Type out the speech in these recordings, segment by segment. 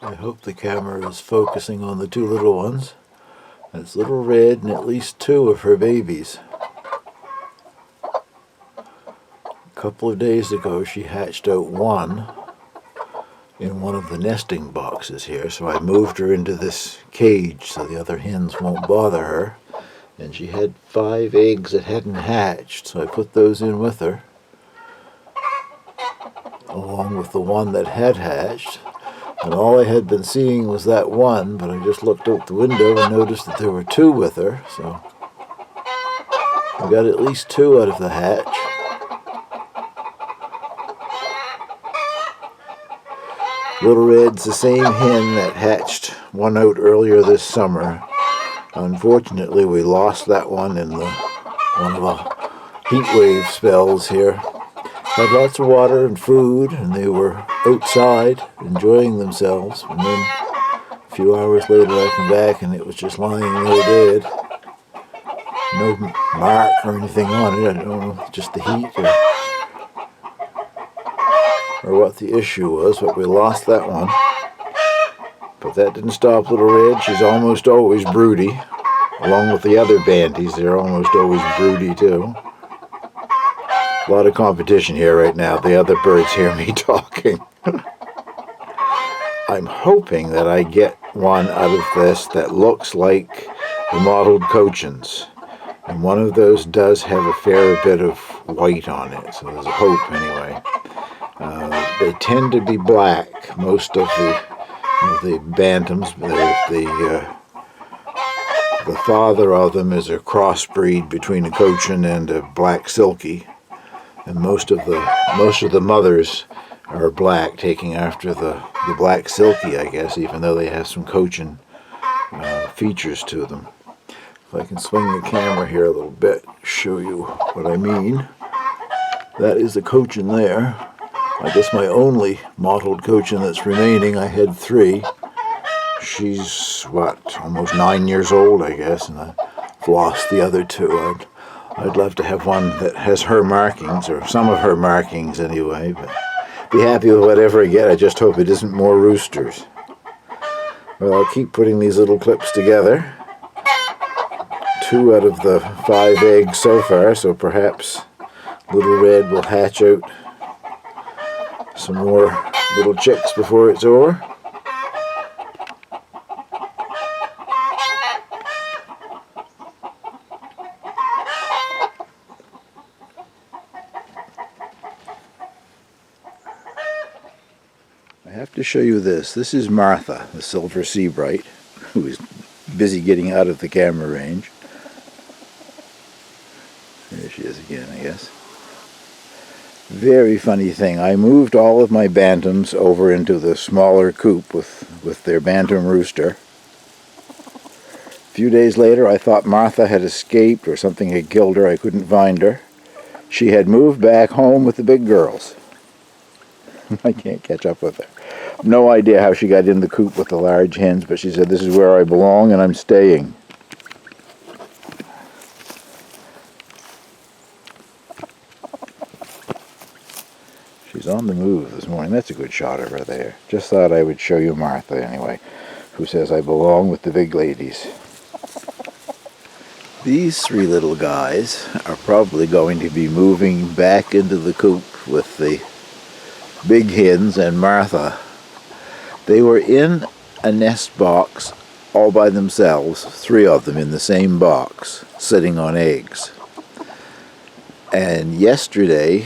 I hope the camera is focusing on the two little ones. That's Little Red and at least two of her babies. A couple of days ago she hatched out one in one of the nesting boxes here, so I moved her into this cage so the other hens won't bother her. And she had 5 eggs that hadn't hatched, so I put those in with her, along with the one that had hatched. And all I had been seeing was that one, but I just looked out the window and noticed that there were 2 with her, so I got at least 2 out of the hatch. Little Red's the same hen that hatched one out earlier this summer. Unfortunately, we lost that one in one of the heat wave spells here. Had lots of water and food, and they were outside enjoying themselves. And then a few hours later I come back and it was just lying there dead. No mark or anything on it. I don't know, just the heat or what the issue was, but we lost that one. But that didn't stop Little Red. She's almost always broody. Along with the other banties, they're almost always broody too. A lot of competition here right now. The other birds hear me talking. I'm hoping that I get one out of this that looks like the mottled cochins. And one of those does have a fair bit of white on it, so there's a hope anyway. They tend to be black, most of the bantams. The father of them is a crossbreed between a cochin and a black silky, and most of the mothers are black, taking after the black silky, I guess, even though they have some cochin features to them. If I can swing the camera here a little bit, show you what I mean. That is a cochin there. I guess my only mottled cochin that's remaining. I had 3. She's, almost 9 years old, I guess, and I've lost the other 2. I'd love to have one that has her markings, or some of her markings anyway, but be happy with whatever I get. I just hope it isn't more roosters. Well, I'll keep putting these little clips together. 2 out of the 5 eggs so far, so perhaps Little Red will hatch out some more little chicks before it's over. I have to show you this. This is Martha, the silver Seabright, who is busy getting out of the camera range. There she is again, I guess. Very funny thing. I moved all of my bantams over into the smaller coop with their bantam rooster. A few days later, I thought Martha had escaped or something had killed her. I couldn't find her. She had moved back home with the big girls. I can't catch up with her. No idea how she got in the coop with the large hens, but she said, "This is where I belong and I'm staying." She's on the move this morning. That's a good shot of her there. Just thought I would show you Martha anyway, who says I belong with the big ladies. These 3 little guys are probably going to be moving back into the coop with the big hens and Martha. They were in a nest box all by themselves, 3 of them in the same box, sitting on eggs. And yesterday,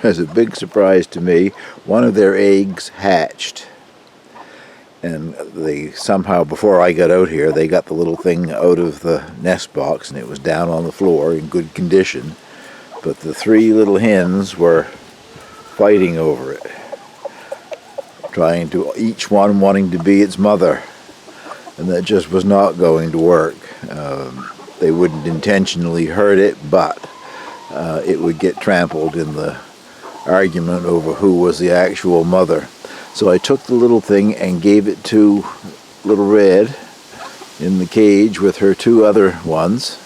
as a big surprise to me, one of their eggs hatched. And they somehow, before I got out here, they got the little thing out of the nest box and it was down on the floor in good condition. But the 3 little hens were fighting over it, each one wanting to be its mother, and that just was not going to work. They wouldn't intentionally hurt it, but it would get trampled in the argument over who was the actual mother. So I took the little thing and gave it to Little Red in the cage with her 2 other ones,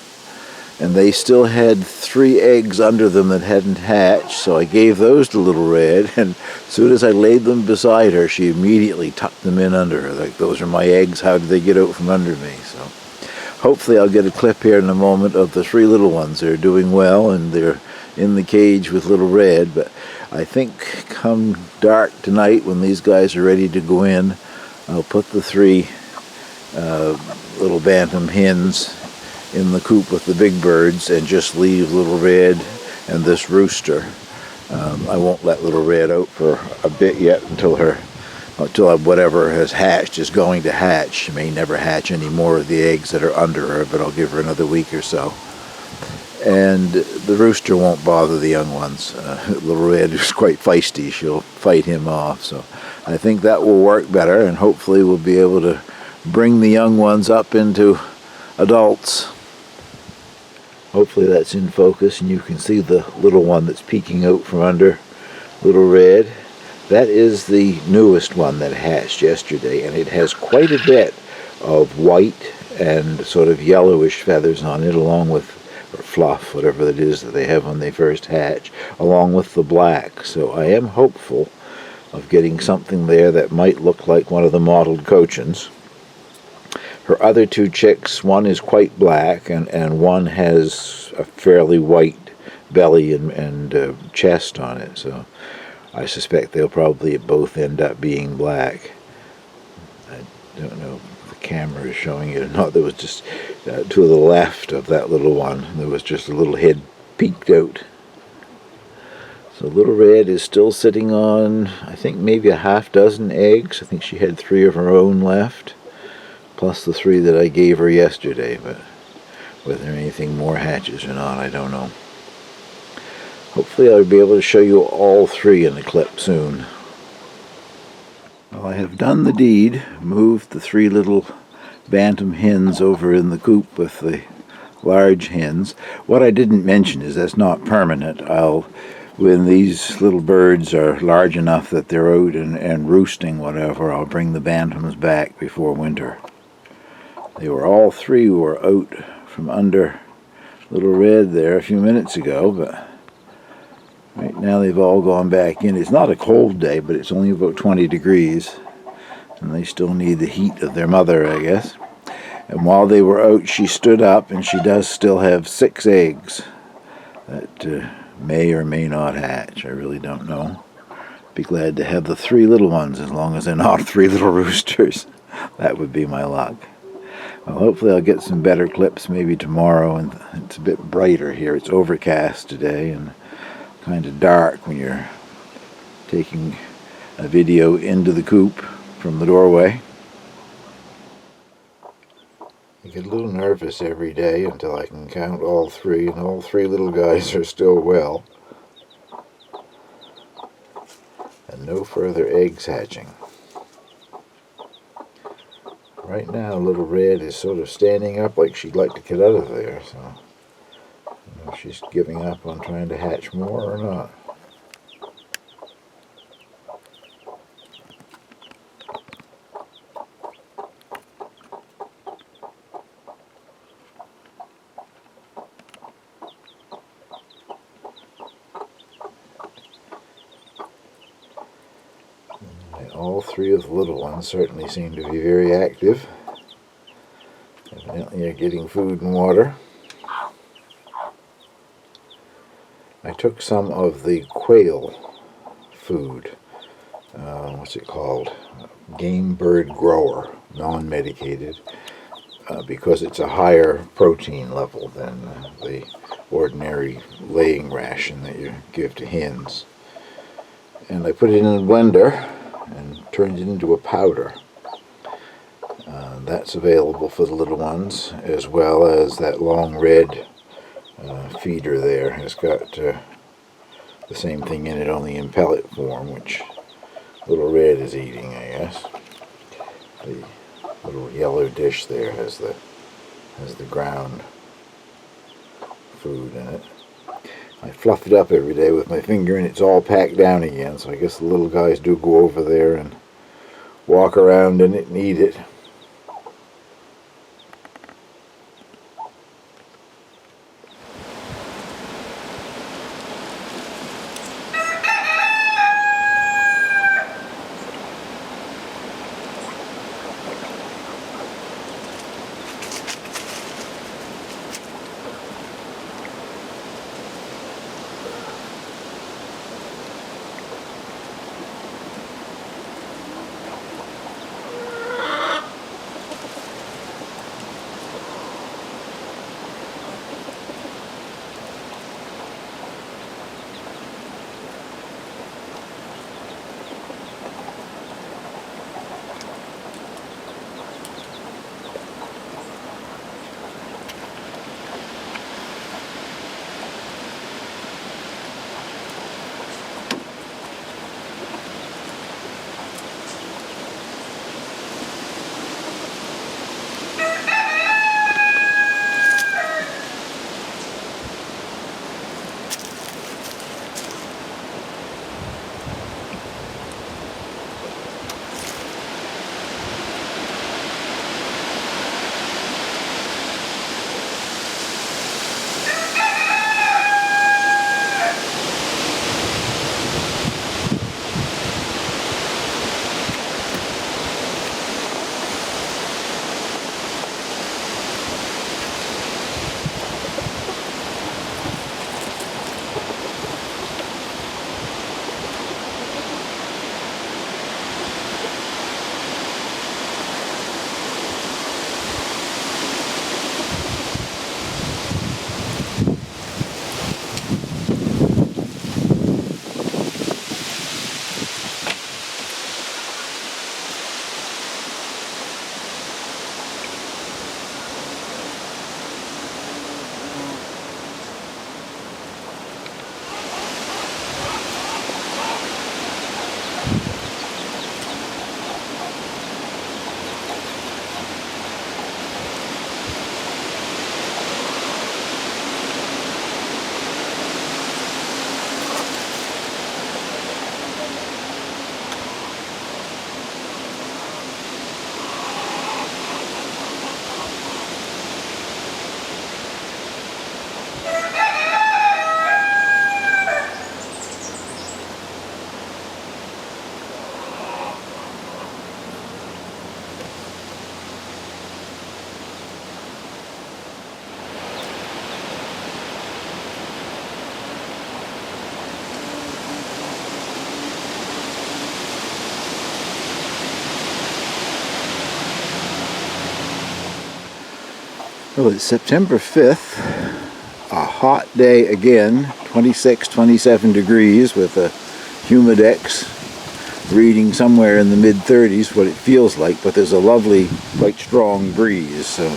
and they still had 3 eggs under them that hadn't hatched, so I gave those to Little Red, and as soon as I laid them beside her, she immediately tucked them in under her, like, those are my eggs, how did they get out from under me? So hopefully I'll get a clip here in a moment of the 3 little ones. They're doing well, and they're in the cage with Little Red, but I think come dark tonight, when these guys are ready to go in, I'll put the 3 little bantam hens in the coop with the big birds and just leave Little Red and this rooster. I won't let Little Red out for a bit yet until whatever has hatched is going to hatch. She may never hatch any more of the eggs that are under her, but I'll give her another week or so. And the rooster won't bother the young ones. Little Red is quite feisty. She'll fight him off. So I think that will work better, and hopefully we'll be able to bring the young ones up into adults. Hopefully that's in focus, and you can see the little one that's peeking out from under Little Red. That is the newest one that hatched yesterday, and it has quite a bit of white and sort of yellowish feathers on it, along with, or fluff, whatever it is that they have when they first hatch, along with the black. So I am hopeful of getting something there that might look like one of the mottled cochins. Her other 2 chicks, one is quite black, and one has a fairly white belly and chest on it, so I suspect they'll probably both end up being black. I don't know if the camera is showing it or not. There was just, to the left of that little one, there was just a little head peeked out. So Little Red is still sitting on, I think, maybe a half dozen eggs. I think she had 3 of her own left, plus the 3 that I gave her yesterday, but whether anything more hatches or not, I don't know. Hopefully I'll be able to show you all 3 in the clip soon. Well, I have done the deed, moved the 3 little bantam hens over in the coop with the large hens. What I didn't mention is that's not permanent. When these little birds are large enough that they're out and roosting, whatever, I'll bring the bantams back before winter. All 3 were out from under Little Red there a few minutes ago, but right now they've all gone back in. It's not a cold day, but it's only about 20 degrees, and they still need the heat of their mother, I guess. And while they were out, she stood up, and she does still have 6 eggs that may or may not hatch. I really don't know. Be glad to have the 3 little ones, as long as they're not 3 little roosters. That would be my luck. Well, hopefully I'll get some better clips maybe tomorrow, and it's a bit brighter here. It's overcast today and kind of dark when you're taking a video into the coop from the doorway. I get a little nervous every day until I can count all 3, and all 3 little guys are still well. And no further eggs hatching. Right now, Little Red is sort of standing up like she'd like to get out of there, so I don't know if she's giving up on trying to hatch more or not. All 3 of the little ones certainly seem to be very active. Evidently are getting food and water. I took some of the quail food, what's it called? Game bird grower, non-medicated, because it's a higher protein level than the ordinary laying ration that you give to hens. And I put it in a blender and turned it into a powder. That's available for the little ones, as well as that long red feeder there has got the same thing in it, only in pellet form, which Little Red is eating, I guess. The little yellow dish there has the ground food in it. I fluff it up every day with my finger, and it's all packed down again, so I guess the little guys do go over there and walk around in it and eat it. Well, it's September 5th, a hot day again, 26, 27 degrees with a humidex reading somewhere in the mid-30s, what it feels like, but there's a lovely, quite strong breeze, so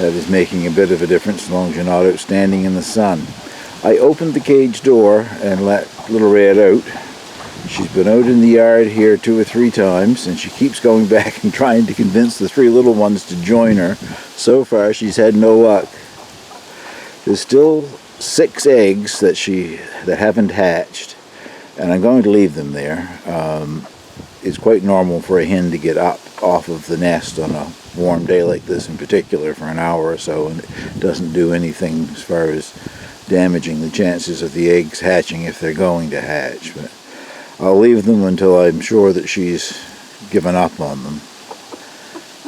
that is making a bit of a difference as long as you're not out standing in the sun. I opened the cage door and let Little Red out. She's been out in the yard here 2 or 3 times, and she keeps going back and trying to convince the 3 little ones to join her. So far, she's had no luck. There's still 6 eggs that haven't hatched, and I'm going to leave them there. It's quite normal for a hen to get up off of the nest on a warm day like this in particular for an hour or so, and it doesn't do anything as far as damaging the chances of the eggs hatching if they're going to hatch. But I'll leave them until I'm sure that she's given up on them.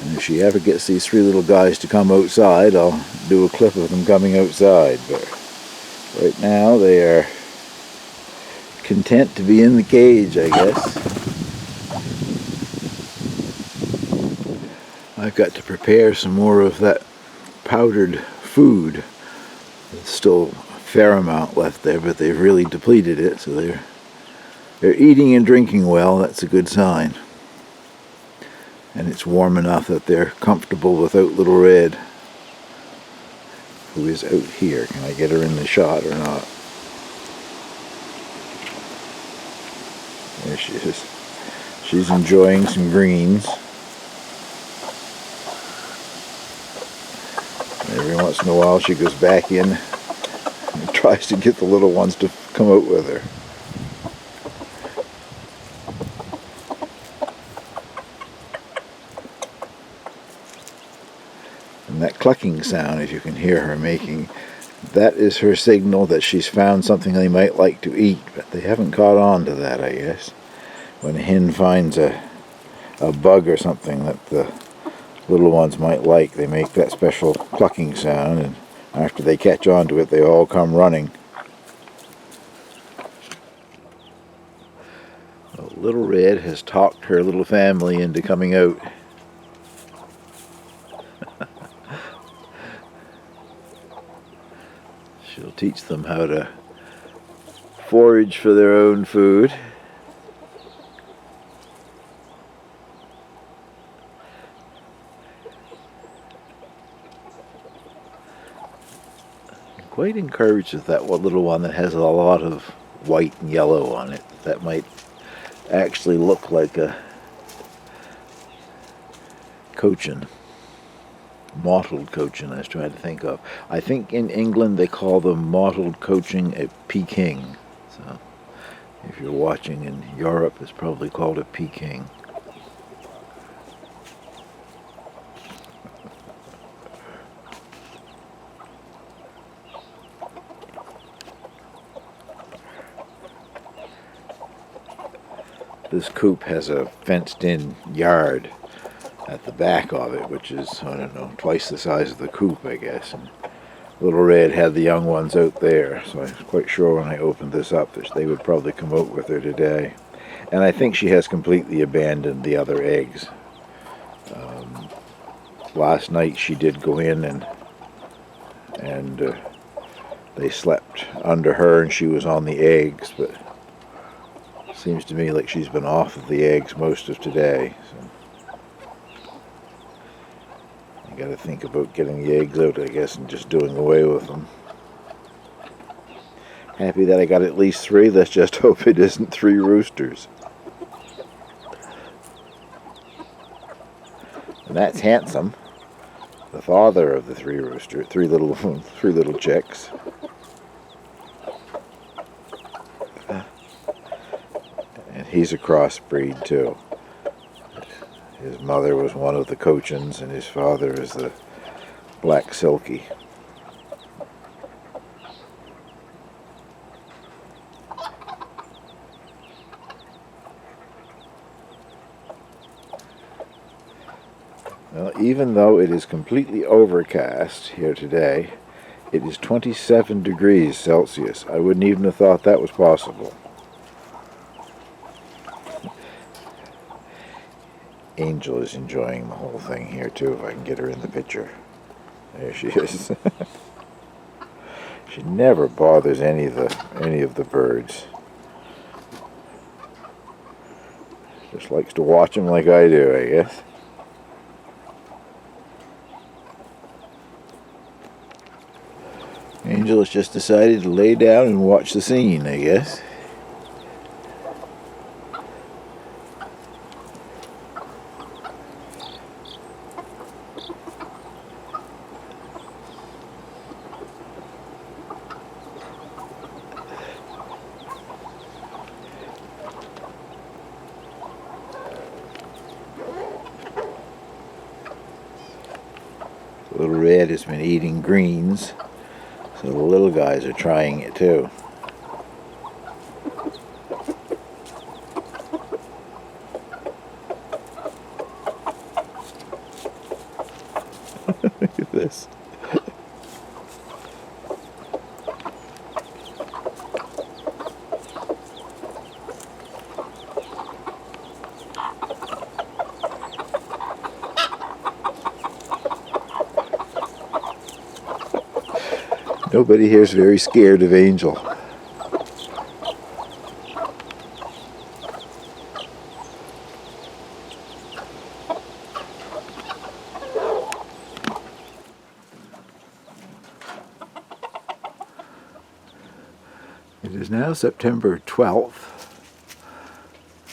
And if she ever gets these 3 little guys to come outside, I'll do a clip of them coming outside. But right now they are content to be in the cage, I guess. I've got to prepare some more of that powdered food. There's still a fair amount left there, but they've really depleted it, so they're eating and drinking well. That's a good sign. And it's warm enough that they're comfortable without Little Red, who is out here. Can I get her in the shot or not? There she is. She's enjoying some greens. Every once in a while she goes back in and tries to get the little ones to come out with her. And that clucking sound, if you can hear her making, that is her signal that she's found something they might like to eat, but they haven't caught on to that, I guess. When a hen finds a bug or something that the little ones might like, they make that special clucking sound, and after they catch on to it, they all come running. Well, Little Red has talked her little family into coming out. She'll teach them how to forage for their own food. I'm quite encouraged with that one little one that has a lot of white and yellow on it. That might actually look like a cochin. Mottled cochin, I was trying to think of. I think in England they call them mottled cochin a Peking. So if you're watching in Europe, it's probably called a Peking. This coop has a fenced-in yard at the back of it, which is, I don't know, twice the size of the coop, I guess. And Little Red had the young ones out there, so I was quite sure when I opened this up that they would probably come out with her today. And I think she has completely abandoned the other eggs. Last night she did go in and they slept under her and she was on the eggs, but it seems to me like she's been off of the eggs most of today. So I got to think about getting the eggs out, I guess, and just doing away with them. Happy that I got at least 3. Let's just hope it isn't 3 roosters. And that's Handsome, the father of the 3 little chicks. And he's a crossbreed too. His mother was one of the Cochins, and his father is the Black Silky. Well, even though it is completely overcast here today, it is 27 degrees Celsius. I wouldn't even have thought that was possible. Angel is enjoying the whole thing here too, if I can get her in the picture. There she is. She never bothers any of the birds. Just likes to watch them like I do, I guess. Angel has just decided to lay down and watch the scene, I guess. Little Red has been eating greens, so the little guys are trying it too. Look at this. Nobody here is very scared of Angel. It is now September 12th,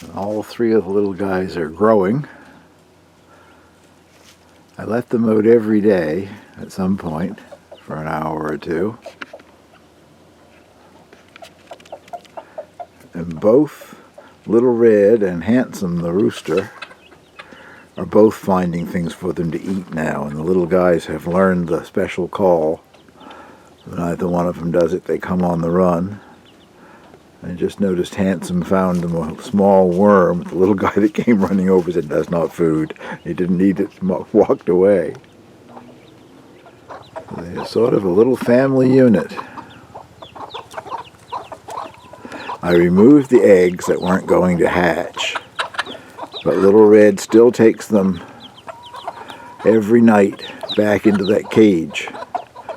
and all three of the little guys are growing. I let them out every day at some point for an hour or two. And both Little Red and Handsome the Rooster are both finding things for them to eat now, and the little guys have learned the special call. When either one of them does it, they come on the run. I just noticed Handsome found them a small worm. The little guy that came running over said, "That's not food." He didn't eat it, walked away. They're sort of a little family unit. I removed the eggs that weren't going to hatch, but Little Red still takes them every night back into that cage.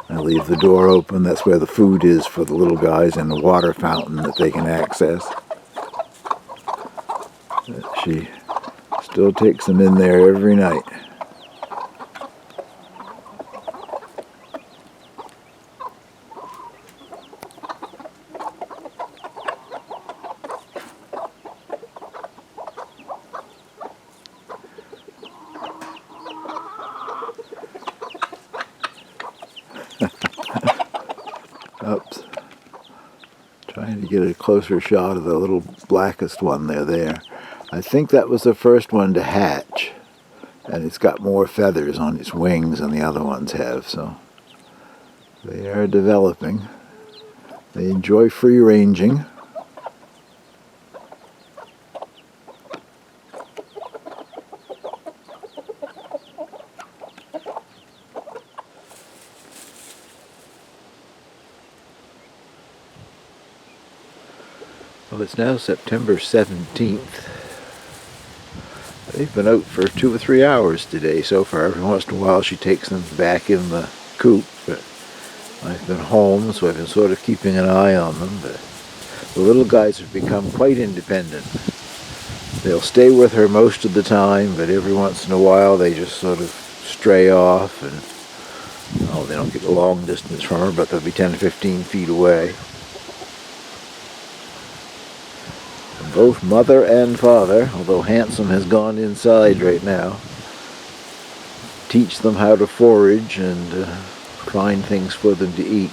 I leave the door open. That's where the food is for the little guys, and the water fountain that they can access. She still takes them in there every night. Oops. Trying to get a closer shot of the little blackest one there. I think that was the first one to hatch, and it's got more feathers on its wings than the other ones have, so they are developing. They enjoy free ranging. Well, it's now September 17th. They've been out for 2 or 3 hours today so far. Every once in a while she takes them back in the coop, but I've been home, so I've been sort of keeping an eye on them. But the little guys have become quite independent. They'll stay with her most of the time, but every once in a while they just sort of stray off, and they don't get a long distance from her, but they'll be 10 to 15 feet away. Both mother and father, although Handsome has gone inside right now, teach them how to forage and find things for them to eat.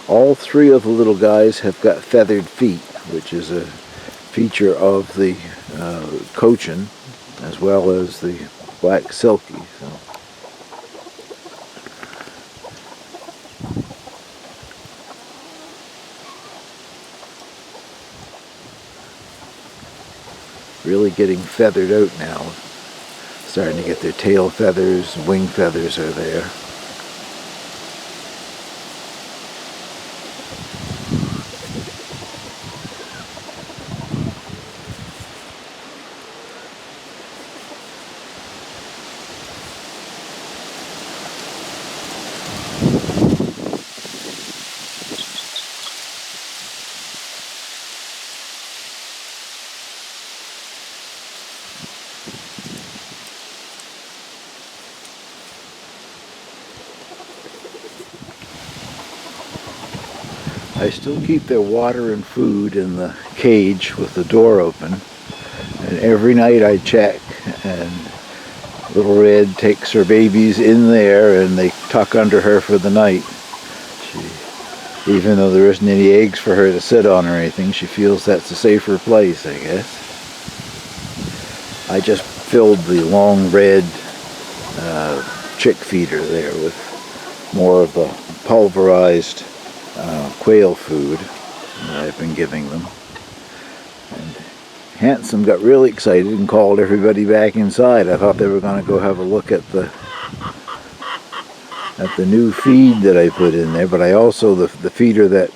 All three of the little guys have got feathered feet, which is a feature of the cochin as well as the black silky. So. Really getting feathered out now. Starting to get their tail feathers, wing feathers are there. I still keep their water and food in the cage with the door open, and every night I check, and Little Red takes her babies in there and they tuck under her for the night. Even though there isn't any eggs for her to sit on or anything, she feels that's a safer place, I guess. I just filled the long red chick feeder there with more of the pulverized quail food that I've been giving them. And Handsome got really excited and called everybody back inside. I thought they were going to go have a look at the new feed that I put in there, but I also, the feeder that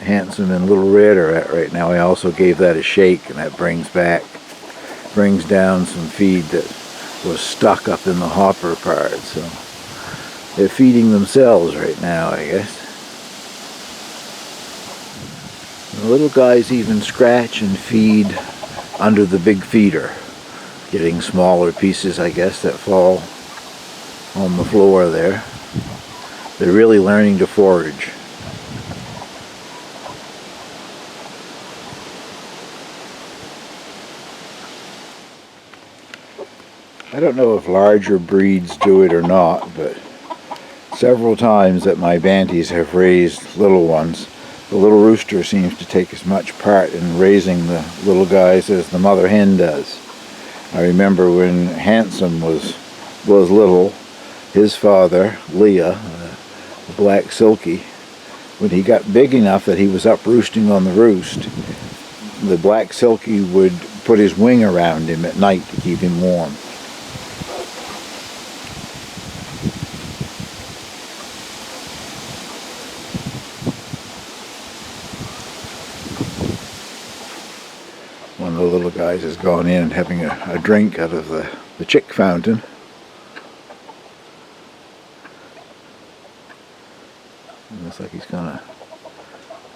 Handsome and Little Red are at right now, I also gave that a shake, and that brings down some feed that was stuck up in the hopper part. So they're feeding themselves right now, I guess. The little guys even scratch and feed under the big feeder, getting smaller pieces, I guess, that fall on the floor there. They're really learning to forage. I don't know if larger breeds do it or not, but several times that my banties have raised little ones, the little rooster seems to take as much part in raising the little guys as the mother hen does. I remember when Handsome was little, his father, Leah, the black silky, when he got big enough that he was up roosting on the roost, the black silky would put his wing around him at night to keep him warm. One of the little guys has gone in and having a drink out of the chick fountain. It looks like he's going to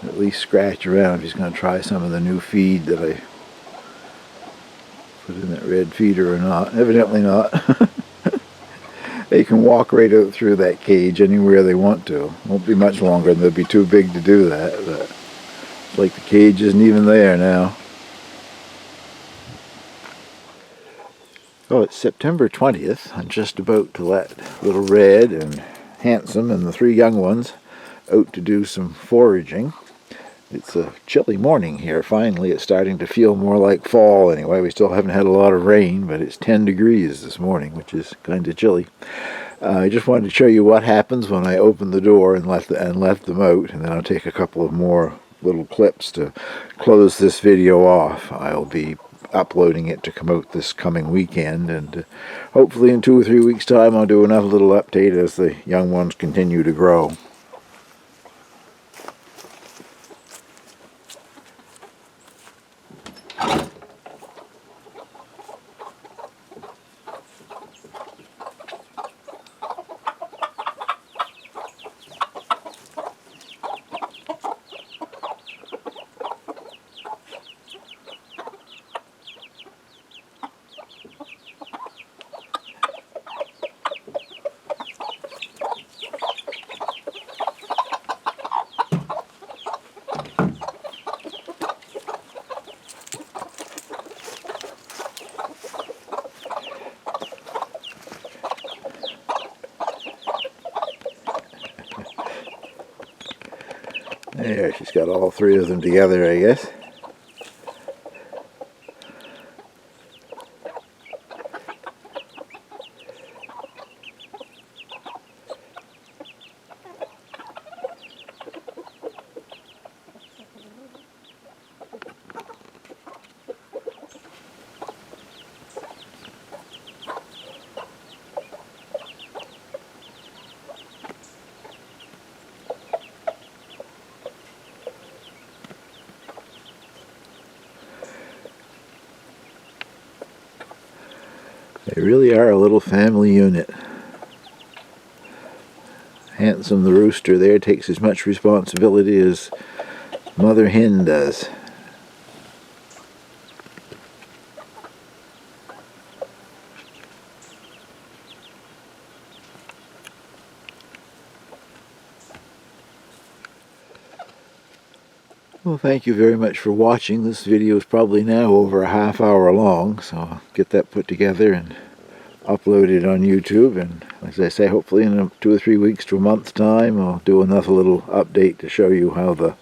at least scratch around if he's going to try some of the new feed that I put in that red feeder or not. Evidently not. They can walk right out through that cage anywhere they want to. Won't be much longer and they'll be too big to do that. But it's like the cage isn't even there now. Oh, it's September 20th. I'm just about to let Little Red and Handsome and the three young ones out to do some foraging. It's a chilly morning here. Finally, it's starting to feel more like fall anyway. We still haven't had a lot of rain, but it's 10 degrees this morning, which is kind of chilly. I just wanted to show you what happens when I open the door and let them out, and then I'll take a couple of more little clips to close this video off. I'll be uploading it to come out this coming weekend, and hopefully in 2 or 3 weeks' time I'll do another little update as the young ones continue to grow. There, she's got all three of them together, I guess. They really are a little family unit. Handsome the rooster there takes as much responsibility as mother hen does. Well, thank you very much for watching. This video is probably now over a half hour long, so I'll get that put together and upload it on YouTube. And as I say, hopefully in 2 or 3 weeks to a month's time, I'll do another little update to show you how the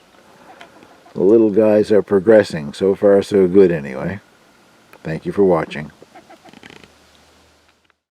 little guys are progressing. So far, so good anyway. Thank you for watching.